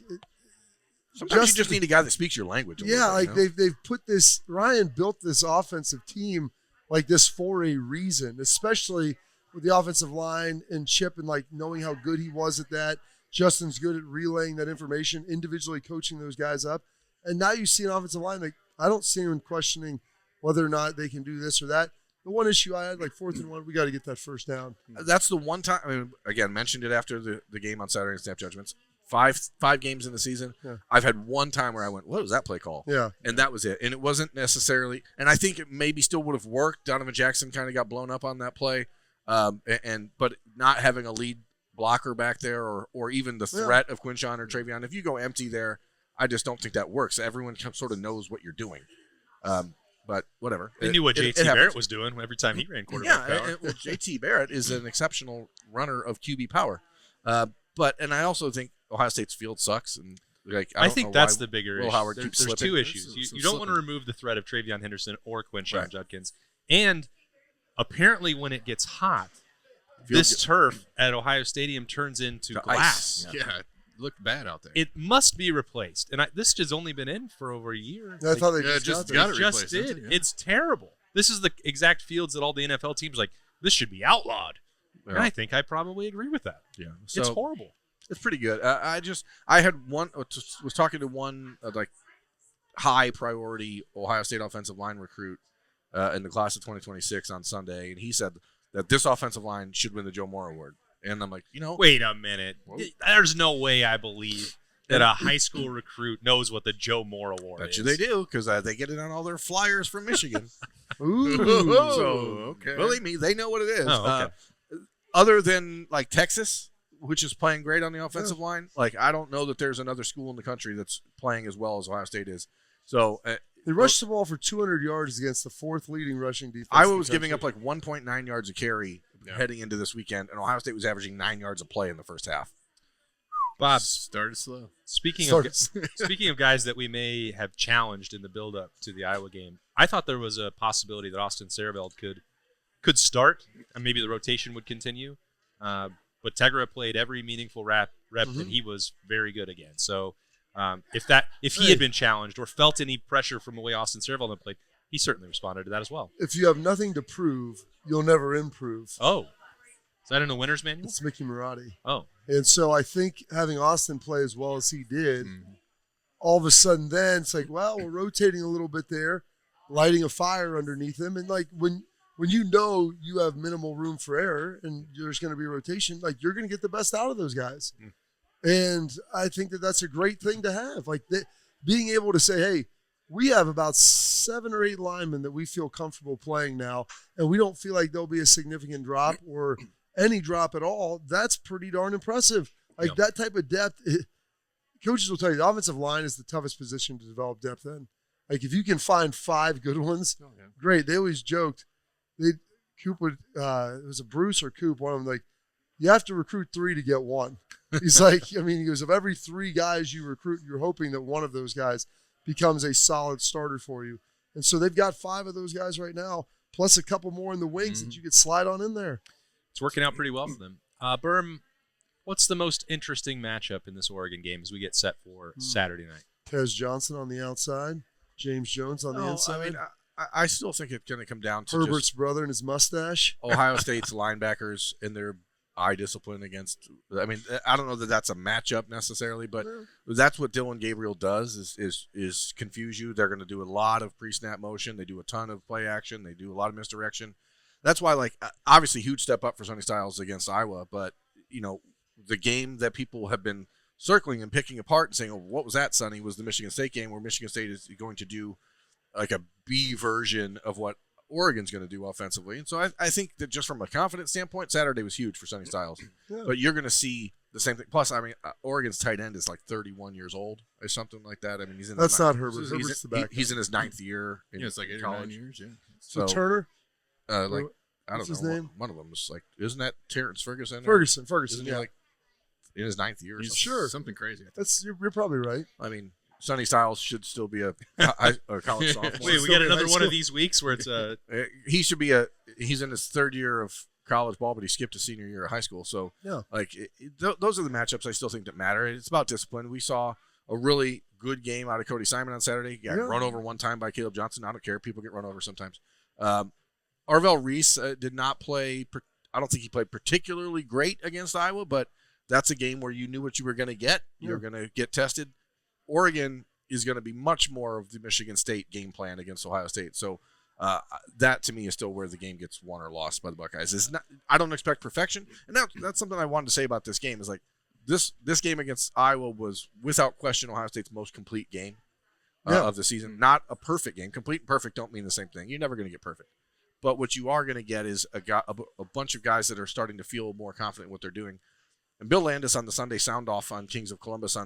Sometimes you just need a guy that speaks your language. yeah, like you know? they've put this. Ryan built this offensive team like this for a reason, especially with the offensive line and Chip and like knowing how good he was at that. Justin's good at relaying that information, individually coaching those guys up, and now you see an offensive line like I don't see anyone questioning whether or not they can do this or that. The one issue I had, like 4th and 1, we got to get that first down. That's the one time. I mean, again, mentioned it after the game on Saturday in Snap Judgments. Five games in the season. Yeah. I've had one time where I went, what was that play call? Yeah. And that was it. And it wasn't necessarily – and I think it maybe still would have worked. Donovan Jackson kind of got blown up on that play. But not having a lead blocker back there or even the threat of Quinshon or Travion, if you go empty there, I just don't think that works. Everyone sort of knows what you're doing. But whatever. They knew what JT Barrett was doing every time he ran quarterback power. Well, JT Barrett is an exceptional runner of QB power. And I also think Ohio State's field sucks. And I think that's the bigger issue. Howard There's keeps two issues. You don't want to remove the threat of Travion Henderson or Quinshon Judkins. And apparently when it gets hot, this turf at Ohio Stadium turns into glass. Ice. Yeah, it looked bad out there. It must be replaced. And this has only been in for over a year. I thought they just got got it just replaced. did. Yeah. It's terrible. This is the exact fields that all the NFL teams this should be outlawed. And I think I probably agree with that. Yeah, It's horrible. It's pretty good. I had was talking to one high priority Ohio State offensive line recruit in the class of 2026 on Sunday, and he said that this offensive line should win the Joe Moore Award. And I'm like, Wait a minute. There's no way I believe that a high school recruit knows what the Joe Moore Award is. Bet you they do, because they get it on all their flyers from Michigan. Ooh. So, okay. Believe me, they know what it is. Oh, okay. Other than Texas, which is playing great on the offensive line, I don't know that there's another school in the country that's playing as well as Ohio State is. So They rushed the ball for 200 yards against the fourth leading rushing defense. Iowa was giving up 1.9 yards a carry heading into this weekend, and Ohio State was averaging 9 yards a play in the first half. Bob, started slow. Speaking of guys that we may have challenged in the build-up to the Iowa game, I thought there was a possibility that Austin Sarabeld could start, and maybe the rotation would continue. But Tegra played every meaningful rep, and he was very good again. So if he had been challenged or felt any pressure from the way Austin Sarabeld had played, he certainly responded to that as well. If you have nothing to prove, you'll never improve. Oh, is that in the winner's manual? It's Mickey Marotti. Oh. And so I think having Austin play as well as he did, all of a sudden then it's we're rotating a little bit there, lighting a fire underneath him. And when you know you have minimal room for error and there's going to be rotation, you're going to get the best out of those guys. And I think that that's a great thing to have. Being able to say, hey, we have about 7 or 8 linemen that we feel comfortable playing now, and we don't feel like there'll be a significant drop or any drop at all. That's pretty darn impressive. That type of depth, coaches will tell you the offensive line is the toughest position to develop depth in. If you can find 5 good ones, great. They always joked. Coop would, it was a Bruce or Coop, one of them, you have to recruit 3 to get 1. He's he goes, of every 3 guys you recruit, you're hoping that one of those guys becomes a solid starter for you. And so they've got 5 of those guys right now, plus a couple more in the wings that you could slide on in there. It's working out pretty well for them. Berm, what's the most interesting matchup in this Oregon game as we get set for Saturday night? Tez Johnson on the outside, James Jones on the inside. I mean, I still think it's going to come down to Herbert's brother and his mustache. Ohio State's linebackers and their eye discipline against. I mean, I don't know that that's a matchup necessarily, but that's what Dylan Gabriel does is confuse you. They're going to do a lot of pre-snap motion. They do a ton of play action. They do a lot of misdirection. That's why, obviously, huge step up for Sonny Styles against Iowa. But the game that people have been circling and picking apart and saying, "Oh, what was that, Sonny?" was the Michigan State game, where Michigan State is going to do a B version of what Oregon's going to do offensively. And so I think that just from a confidence standpoint, Saturday was huge for Sonny Styles. Yeah. But you're going to see the same thing. Plus, I mean, Oregon's tight end is 31 years old or something like that. I mean, he's in. That's not Herbert. Herbert's the back. He's in his 9th year. It's 8 or 9 years. Yeah. So Turner. I don't know. His name? One of them is isn't that Terrence Ferguson? Ferguson. Isn't he in his 9th year? Or He's something? something crazy. You're probably right. I mean, Sonny Styles should still be a college sophomore. Wait, we got another one of these weeks where it's he should be he's in his 3rd year of college ball, but he skipped his senior year of high school. So those are the matchups I still think that matter. It's about discipline. We saw a really good game out of Cody Simon on Saturday. He got run over one time by Caleb Johnson. I don't care. People get run over sometimes. Arvell Reese did not play. I don't think he played particularly great against Iowa, but that's a game where you knew what you were going to get. You're going to get tested. Oregon is going to be much more of the Michigan State game plan against Ohio State. So that, to me, is still where the game gets won or lost by the Buckeyes. It's not, I don't expect perfection. And that's something I wanted to say about this game is this game against Iowa was, without question, Ohio State's most complete game of the season. Not a perfect game. Complete and perfect don't mean the same thing. You're never going to get perfect. But what you are going to get is a bunch of guys that are starting to feel more confident in what they're doing. And Bill Landis on the Sunday sound off on Kings of Columbus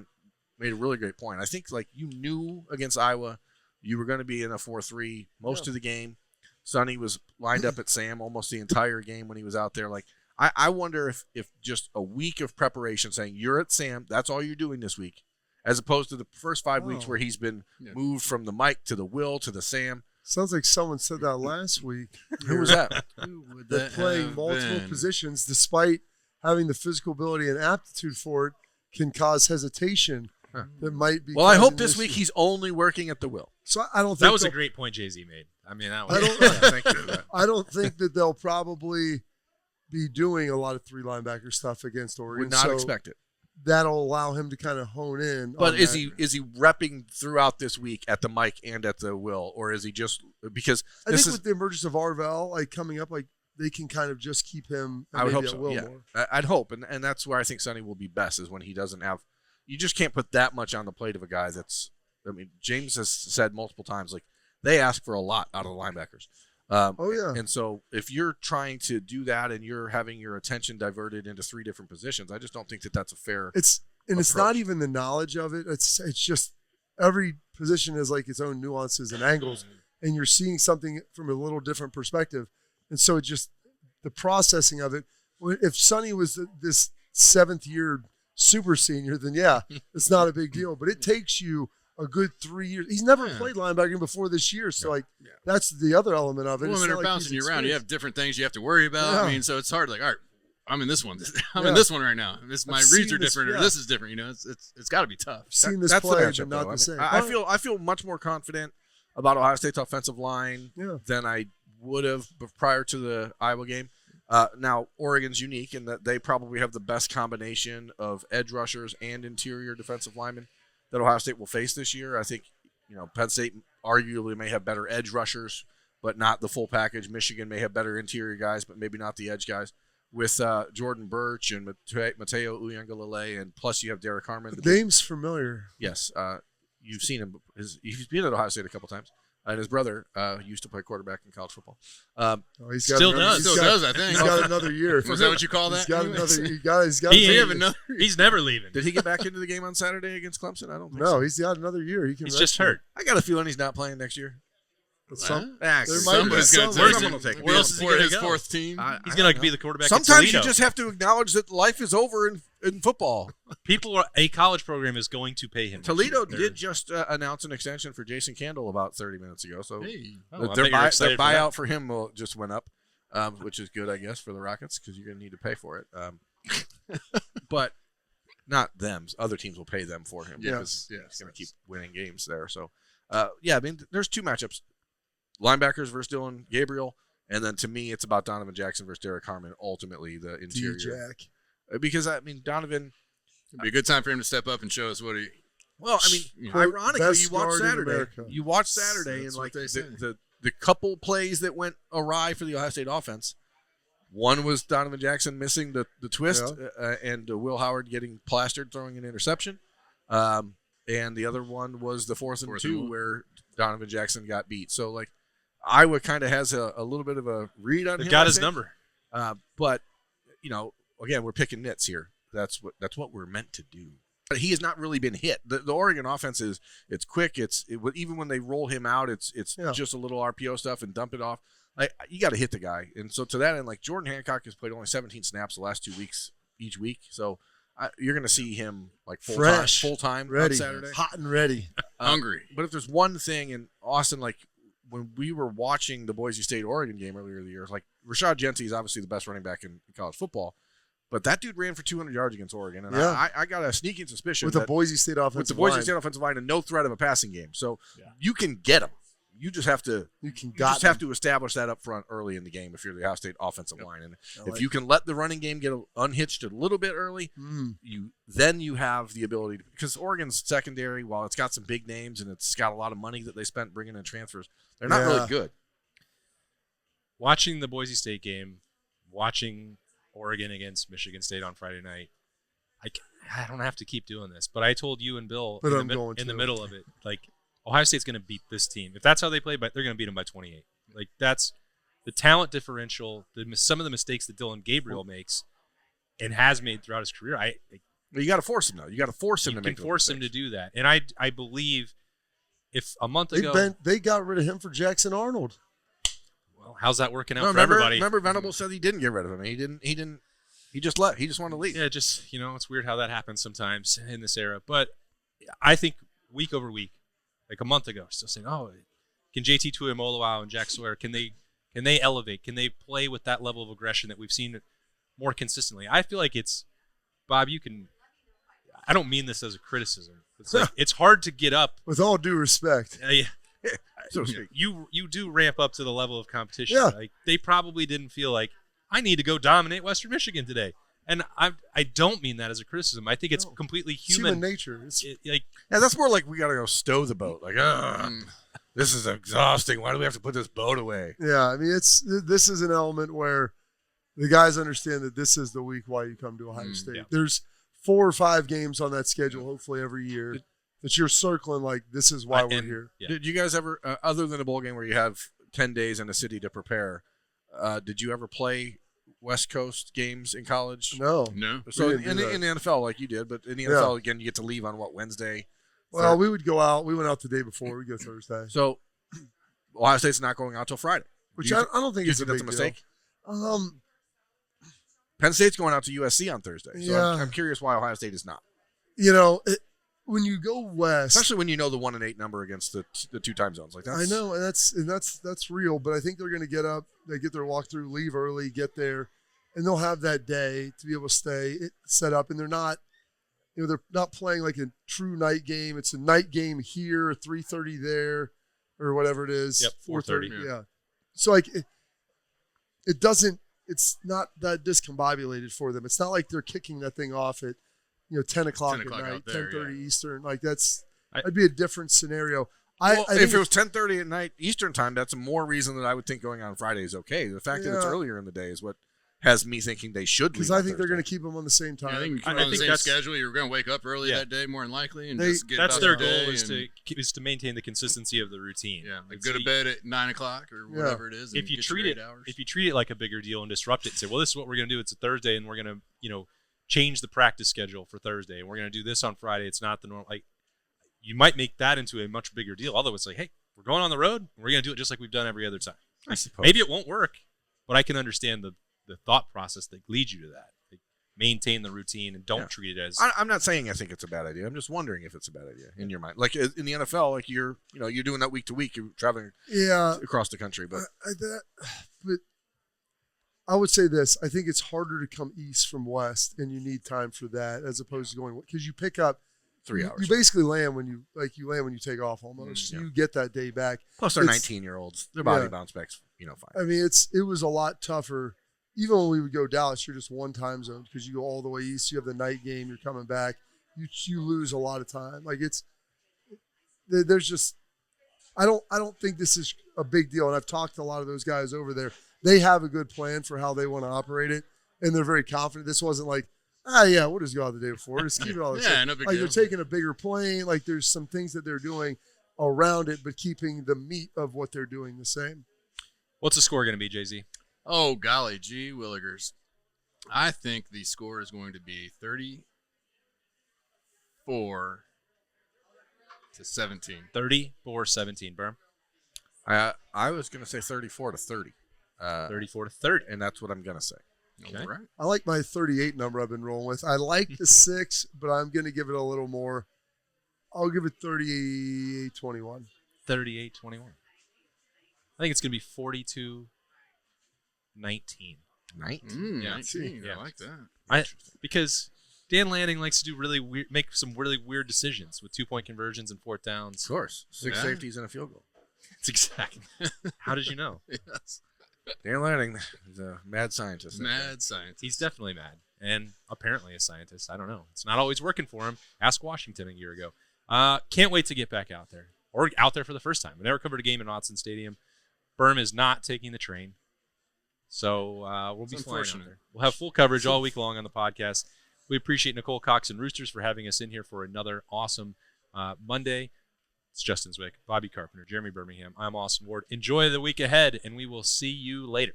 made a really great point. I think like you knew against Iowa you were going to be in a 4-3 most of the game. Sonny was lined up at Sam almost the entire game when he was out there. Like I wonder if just a week of preparation saying you're at Sam, that's all you're doing this week, as opposed to the first 5 weeks where he's been moved from the Mike to the Will to the Sam. Sounds like someone said that last week. Who was that? Who would That that playing have multiple been? positions, despite having the physical ability and aptitude for it, can cause hesitation. Huh. That might be. Well, I hope causing this an week issue. he's only working at the Will. So I don't think That was a they'll- great point Jay-Z made. I mean, that I was. don't. Thank you for that. I don't think that they'll probably be doing a lot of 3 linebacker stuff against Oregon. Would not so expect it. that'll allow him to kind of hone in. But on is that. he repping throughout this week at the Mike and at the Will, or is he just because I this think is? with the emergence of Arvell like coming up, like they can kind of just keep him. I would maybe hope at so. will Yeah, more. I'd hope, and that's where I think Sonny will be best is when he doesn't have. You just can't put that much on the plate of a guy that's. I mean, James has said multiple times like they ask for a lot out of the linebackers. Oh yeah. And so if you're trying to do that and you're having your attention diverted into 3 different positions, I just don't think that that's a fair. It's approach. not even the knowledge of it. It's just every position has like its own nuances and angles, and you're seeing something from a little different perspective. And so it just the processing of it. If Sonny was this 7th year super senior, then yeah, it's not a big deal. But it takes you a good 3 years. He's never played linebacker before this year, so that's the other element of it. Well, It's when not they're like bouncing he's you around, you have different things you have to worry about. Yeah. I mean, so it's hard. Like, all right, I'm in this one. I'm Yeah. in this one right now. My I've reads seen are this, different, yeah. or this is different. You know, it's got to be tough. seen this That's play, the but matchup, not though. the same. I feel much more confident about Ohio State's offensive line Yeah. than I would have prior to the Iowa game. Now, Oregon's unique in that they probably have the best combination of edge rushers and interior defensive linemen that Ohio State will face this year. I think, Penn State arguably may have better edge rushers, but not the full package. Michigan may have better interior guys, but maybe not the edge guys. With Jordan Birch and Mateo Uiagalelei, and plus you have Derek Harmon. The name's familiar. Yes, you've seen him. He's been at Ohio State a couple times. And his brother used to play quarterback in college football. Oh, he's got Still another, does. he's Still got- does, I think. He's got another year. Is that what you call that? He's got anyways? another. He's got He- We another have year. another. He's never leaving. Did he get back into the game on Saturday against Clemson? I don't think No, so. he's got another year. He can. He's redshirt. just hurt. I got a feeling he's not playing next year. Some- Ah, There might be Somebody's going some- to someone will take it. Where else is he gonna his go? 4th team? He's going to be the quarterback. Sometimes at you Toledo. just have to acknowledge that life is over in football. A college program is going to pay him. Toledo They're- did just announce an extension for Jason Candle about 30 minutes ago. So Hey. Oh, I their, bet you're excited their for that. buyout for him just went up, which is good, I guess, for the Rockets because you're going to need to pay for it. But not them. Other teams will pay them for him because he's going to keep winning games there. So, I mean, there's 2 matchups. Linebackers versus Dylan Gabriel, and then to me, it's about Donovan Jackson versus Derek Harmon, ultimately the interior. D-Jack. Because, I mean, Donovan, It'd be a good time for him to step up and show us what he. well, I mean, Yeah. ironically, Best you watch guard in Saturday. America. You watch Saturday, That's and what like they say. the couple plays that went awry for the Ohio State offense. One was Donovan Jackson missing the twist, and Will Howard getting plastered, throwing an interception. And the other one was the 4th and 2 where Donovan Jackson got beat. So, like, Iowa kind of has a little bit of a read on him. They've got I his think. number. But, again, we're picking nits here. That's what we're meant to do. But he has not really been hit. The Oregon offense it's quick. Even when they roll him out, it's just a little RPO stuff and dump it off. You got to hit the guy. And so to that end, like Jordan Hancock has played only 17 snaps the last 2 weeks each week. So you're going to see him like full time on ready, Saturday. hot and ready. Hungry. But if there's one thing in Austin, like when we were watching the Boise State-Oregon game earlier in the year, like Rashad Jency is obviously the best running back in college football. But that dude ran for 200 yards against Oregon, and I got a sneaking suspicion With the that Boise State offensive with the Boise line, State offensive line and no threat of a passing game, so you can get him. You just have to have to establish that up front early in the game if you're the Ohio State offensive line, and if you can let the running game get unhitched a little bit early, you have the ability to, because Oregon's secondary, while it's got some big names and it's got a lot of money that they spent bringing in transfers, they're not really good. Watching the Boise State game, watching Oregon against Michigan State on Friday night, I don't have to keep doing this, but I told you and Bill But in, I'm going in to. the middle of it, like Ohio State's going to beat this team. If that's how they play, but they're going to beat them by 28. Like that's the talent differential, some of the mistakes that Dylan Gabriel makes and has made throughout his career, You got to force him though. You got to force him to make. You can force him to do that, and I believe if a month They ago, they got rid of him for Jackson Arnold. well, how's that working out No, for remember, everybody? remember Venable said he didn't get rid of him. He didn't. He just left. He just wanted to leave. Yeah, just it's weird how that happens sometimes in this era. But I think week over week, like a month ago, still saying, "Oh, can JT Tuimoloau and Jack Sawyer can they elevate? Can they play with that level of aggression that we've seen more consistently?" I feel like it's Bob. You can. I don't mean this as a criticism. It's like it's hard to get up. With all due respect. So to speak. You do ramp up to the level of competition. Yeah. Like they probably didn't feel like I need to go dominate Western Michigan today. And I don't mean that as a criticism. I think it's completely It's human. human nature. It's, Like Yeah, that's more like we got to go stow the boat. Like, this is exhausting. Why do we have to put this boat away? yeah, I mean, this is an element where the guys understand that this is the week why you come to Ohio State. yeah. There's 4 or 5 games on that schedule, hopefully every year, that you're circling like this is why we're and- here. Yeah. Did you guys ever, other than a bowl game where you have 10 days in a city to prepare, did you ever play West Coast games in college? No. No. So We didn't do that. in the NFL, like you did, but in the NFL, again, you get to leave on Wednesday? Well, we would go out. We went out the day before. We go Thursday, So Ohio State's not going out till Friday. which Do you I don't think you is a think big that's a mistake? deal. Penn State's going out to USC on Thursday. So Yeah. I'm curious why Ohio State is not. When you go west, Especially when you know the 1-8 number against the 2 time zones. Like I know, and that's real. But I think they're going to get up, they get their walkthrough, leave early, get there, and they'll have that day to be able to stay set up. And they're not, they're not playing like a true night game. It's a night game here, 3:30 there, or whatever it is. Yep, 4:30. 4:30. Yeah. So like it doesn't. It's not that discombobulated for them. It's not like they're kicking that thing off at 10 o'clock 10 at o'clock night, out there, 10:30 yeah. Eastern. Like that'd I- be a different scenario. Well, I think if it was 10:30 at night Eastern time, that's more reason that I would think going on Friday is okay. The fact that it's Yeah. earlier in the day is what has me thinking they should leave. because I think they're going to keep them on the same time. Yeah, I think I on the think same that's- schedule, you're going to wake up early Yeah. that day, more than likely, and They- just get that's about their your day goal is and- to maintain the consistency of the routine. yeah, like And go so to bed at 9 o'clock or Yeah. whatever it is. And if you get treat your it 8 hours. if you treat it like a bigger deal and disrupt it and say, well, this is what we're going to do. It's a Thursday, and we're going to change the practice schedule for Thursday, and we're going to do this on Friday. It's not the normal. Like you might make that into a much bigger deal. Although it's like, hey, we're going on the road. We're going to do it just like we've done every other time. I suppose. Maybe it won't work, but I can understand the thought process that leads you to that. Like, maintain the routine and don't Yeah. treat it as I'm not saying I think it's a bad idea. I'm just wondering if it's a bad idea in your mind. Like in the NFL, like you're doing that week to week. You're traveling yeah, across the country, but but I would say this. I think it's harder to come east from west, and you need time for that as opposed to going because you pick up 3 you, hours. You basically land when you land when you take off almost. Yeah. You get that day back. Plus, they're it's- 19-year-olds. Their body Yeah. bounce back's fine. I mean, it was a lot tougher. Even when we would go Dallas, you're just one time zone because you go all the way east. You have the night game. You're coming back. You lose a lot of time. Like there's just I don't think this is a big deal. And I've talked to a lot of those guys over there. They have a good plan for how they want to operate it, and they're very confident. This wasn't like, yeah, we'll just go out the day before. Just keep it all the Yeah, same. no big Like deal. they're taking a bigger plane. Like there's some things that they're doing around it, but keeping the meat of what they're doing the same. what's the score going to be, Jay-Z? Oh, golly, gee willigers. I think the score is going to be 34-17. 34-17, Berm. I was going to say 34-30. 34-30. And that's what I'm going to say. Okay. All right. I like my 38 number I've been rolling with. I like the 6, but I'm going to give it a little more. I'll give it 38-21. 38-21. I think it's going to be 42-19. 19. Yeah. 19. Yeah. I like that. Because Dan Lanning likes to do really weird, make some really weird decisions with 2-point conversions and fourth downs. Of course. 6 Yeah. safeties and a field goal. That's exactly. How did you know? Yes. Dan Lanning is a mad scientist. Mad scientist. He's definitely mad, and apparently a scientist. I don't know. It's not always working for him. Ask Washington a year ago. Can't wait to get back out there, or out there for the first time. I never covered a game in Autzen Stadium. Berm is not taking the train, so we'll be It's flying out unfortunate. there. We'll have full coverage all week long on the podcast. We appreciate Nicole Cox and Roosters for having us in here for another awesome Monday. It's Justin Zwick, Bobby Carpenter, Jeremy Birmingham. I'm Austin Ward. Enjoy the week ahead, and we will see you later.